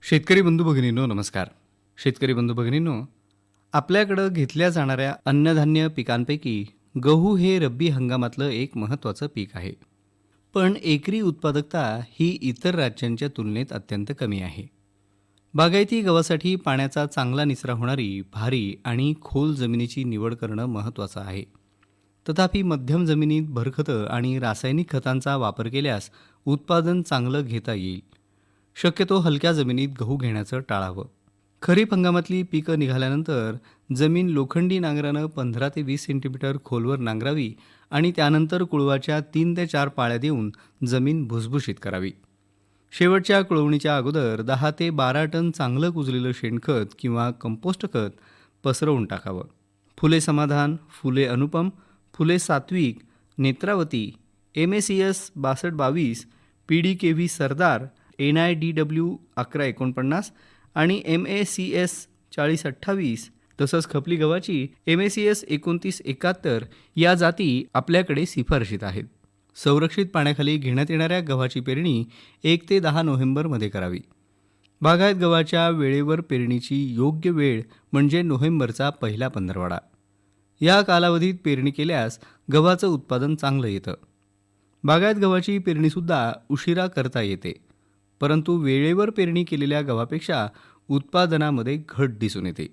शेतकरी बंधू भगिनींनो नमस्कार. शेतकरी बंधू भगिनींनो, आपल्याकडं घेतल्या जाणाऱ्या अन्नधान्य पिकांपैकी गहू हे रब्बी हंगामातलं एक महत्त्वाचं पीक आहे. पण एकरी उत्पादकता ही इतर राज्यांच्या तुलनेत अत्यंत कमी आहे. बागायती गव्हासाठी पाण्याचा चांगला निचरा होणारी भारी आणि खोल जमिनीची निवड करणं महत्त्वाचं आहे. तथापि मध्यम जमिनीत भरखतं आणि रासायनिक खतांचा वापर केल्यास उत्पादन चांगलं घेता येईल. शक्यतो हलक्या जमिनीत गहू घेण्याचं टाळावं. खरीप हंगामातली पिकं निघाल्यानंतर जमीन लोखंडी नांगरानं 15 ते 20 सेंटीमीटर खोलवर नांगरावी आणि त्यानंतर कुळवाच्या 3 ते 4 पाळ्या देऊन जमीन भुसभुशीत करावी. शेवटच्या कुळवणीच्या अगोदर 10 ते 12 टन चांगलं कुजलेलं शेणखत किंवा कंपोस्ट खत पसरवून टाकावं. फुले समाधान, फुले अनुपम, फुले सात्विक, नेत्रावती, MACS 6222, PDKV सरदार, NIDW 1149 आणि MACS 4028 तसंच खपली गव्हाची MACS 2971 या जाती आपल्याकडे शिफारशीत आहेत. संरक्षित पाण्याखाली घेण्यात येणाऱ्या गव्हाची पेरणी 1 ते 10 नोव्हेंबरमध्ये करावी. बागायत गव्हाच्या वेळेवर पेरणीची योग्य वेळ म्हणजे नोव्हेंबरचा पहिला पंधरवडा. या कालावधीत पेरणी केल्यास गव्हाचं उत्पादन चांगलं येतं. बागायत गव्हाची पेरणीसुद्धा उशिरा करता येते, परंतु वेळेवर पेरणी केलेल्या गव्हापेक्षा उत्पादनामध्ये घट दिसून येते.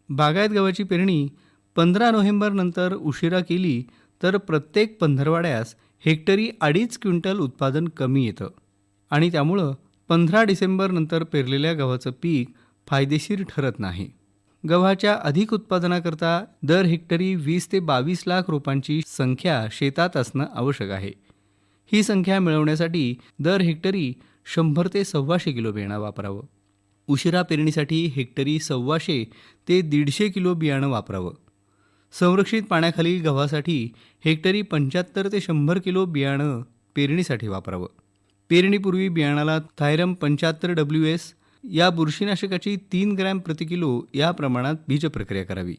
बागायत गव्हाची पेरणी 15 नोव्हेंबर नंतर उशिरा केली तर प्रत्येक पंधरवाड्यास हेक्टरी 2.5 क्विंटल उत्पादन कमी येतं आणि त्यामुळं 15 डिसेंबर नंतर पेरलेल्या गव्हाचं पीक फायदेशीर ठरत नाही. गव्हाच्या अधिक उत्पादनाकरता दर हेक्टरी 20 ते 22 लाख रोपांची संख्या शेतात असणं आवश्यक आहे. ही संख्या मिळवण्यासाठी दर हेक्टरी 100 ते 125 किलो बियाणं वापरावं. उशिरा पेरणीसाठी हेक्टरी 125 ते 150 किलो बियाणं वापरावं. संरक्षित पाण्याखाली गव्हासाठी हेक्टरी 75 ते 100 किलो बियाणं पेरणीसाठी वापरावं. पेरणीपूर्वी बियाणाला थायरम 75 WS या बुरशीनाशकाची 3 ग्रॅम प्रति किलो या प्रमाणात बीजप्रक्रिया करावी.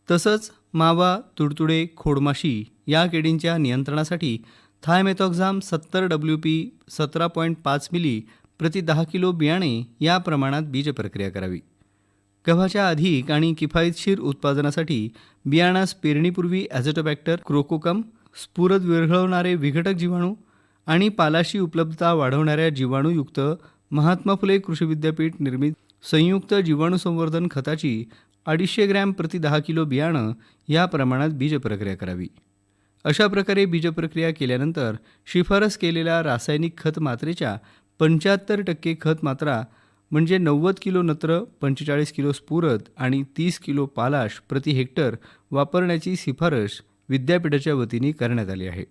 तसंच मावा, तुडतुडे, खोडमाशी या किडींच्या नियंत्रणासाठी थायमेथॉक्झाम 70 WP 17.5 मिली प्रति 10 किलो बियाणे या प्रमाणात बीजप्रक्रिया करावी. गव्हाच्या अधिक आणि किफायतशीर उत्पादनासाठी बियाणास पेरणीपूर्वी ॲझोटोबॅक्टर, क्रोकोकम, स्फुरद विरघळवणारे विघटक जीवाणू आणि पालाशी उपलब्धता वाढवणाऱ्या जीवाणूयुक्त महात्मा फुले कृषी विद्यापीठ निर्मित संयुक्त जीवाणू संवर्धन खताची 250 ग्रॅम प्रति 10 किलो बियाणं या प्रमाणात बीजप्रक्रिया करावी. अशा प्रकारे बीजप्रक्रिया केल्यानंतर शिफारस केलेल्या रासायनिक खत मात्रेच्या 75% खत मात्रा म्हणजे 90 किलो नत्र, 45 किलो स्फुरद आणि 30 किलो पालाश प्रति हेक्टर वापरण्याची शिफारस विद्यापीठाच्या वतीने करण्यात आली आहे.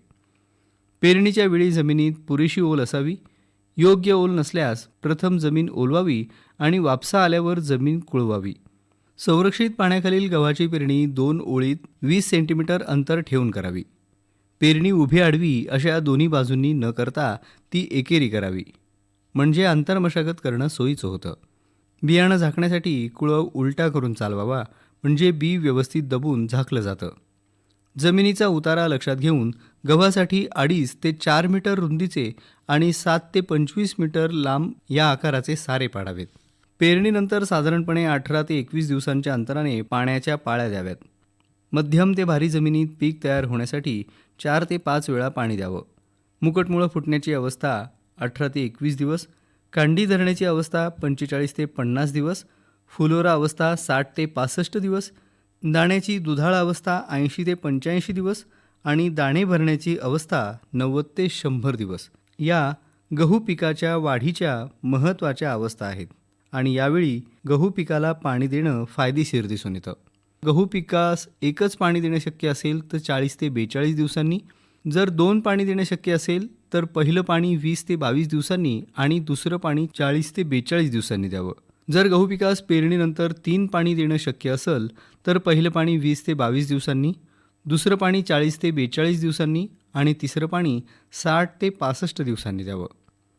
पेरणीच्या वेळी जमिनीत पुरेशी ओल असावी. योग्य ओल नसल्यास प्रथम जमीन ओलवावी आणि वापसा आल्यावर जमीन कुळवावी. संरक्षित पाण्याखालील गव्हाची पेरणी 2 ओळीत 20 सेंटीमीटर अंतर ठेवून करावी. पेरणी उभी आडवी अशा दोन्ही बाजूंनी न करता ती एकेरी करावी, म्हणजे आंतरमशागत करणं सोयीचं होतं. बियाणं झाकण्यासाठी कुळव उलटा करून चालवावा, म्हणजे बी व्यवस्थित दबून झाकलं जातं. जमिनीचा उतारा लक्षात घेऊन गव्हासाठी 2.5 ते 4 मीटर रुंदीचे आणि 7 ते 25 मीटर लांब या आकाराचे सारे पाडावेत. पेरणीनंतर साधारणपणे 18 ते 21 दिवसांच्या अंतराने पाण्याच्या पाळ्या द्याव्यात. मध्यम ते भारी जमिनीत पीक तयार होण्यासाठी 4 ते 5 वेळा पाणी द्यावं. मुकटमुळं फुटण्याची अवस्था 18 ते 21 दिवस, कांडी धरण्याची अवस्था 45 ते 50 दिवस, फुलोरा अवस्था 60 ते 65 दिवस, दाण्याची दुधाळ अवस्था 80 ते 85 दिवस आणि दाणे भरण्याची अवस्था 90 ते 100 दिवस या गहू पिकाच्या वाढीच्या महत्त्वाच्या अवस्था आहेत आणि यावेळी गहू पिकाला पाणी देणं फायदेशीर दिसून येतं. गहू पिकास एकच पाणी देणं शक्य असेल तर 40 ते 42 दिवसांनी, जर 2 पाणी देणं शक्य असेल तर पहिलं पाणी 20 ते 22 दिवसांनी आणि दुसरं पाणी 40 ते 42 दिवसांनी द्यावं. जर गहू पिकास पेरणीनंतर 3 पाणी देणं शक्य असेल तर पहिलं पाणी 20 ते 22 दिवसांनी, दुसरं पाणी 40 ते 42 दिवसांनी आणि तिसरं पाणी 60 ते 65 दिवसांनी द्यावं.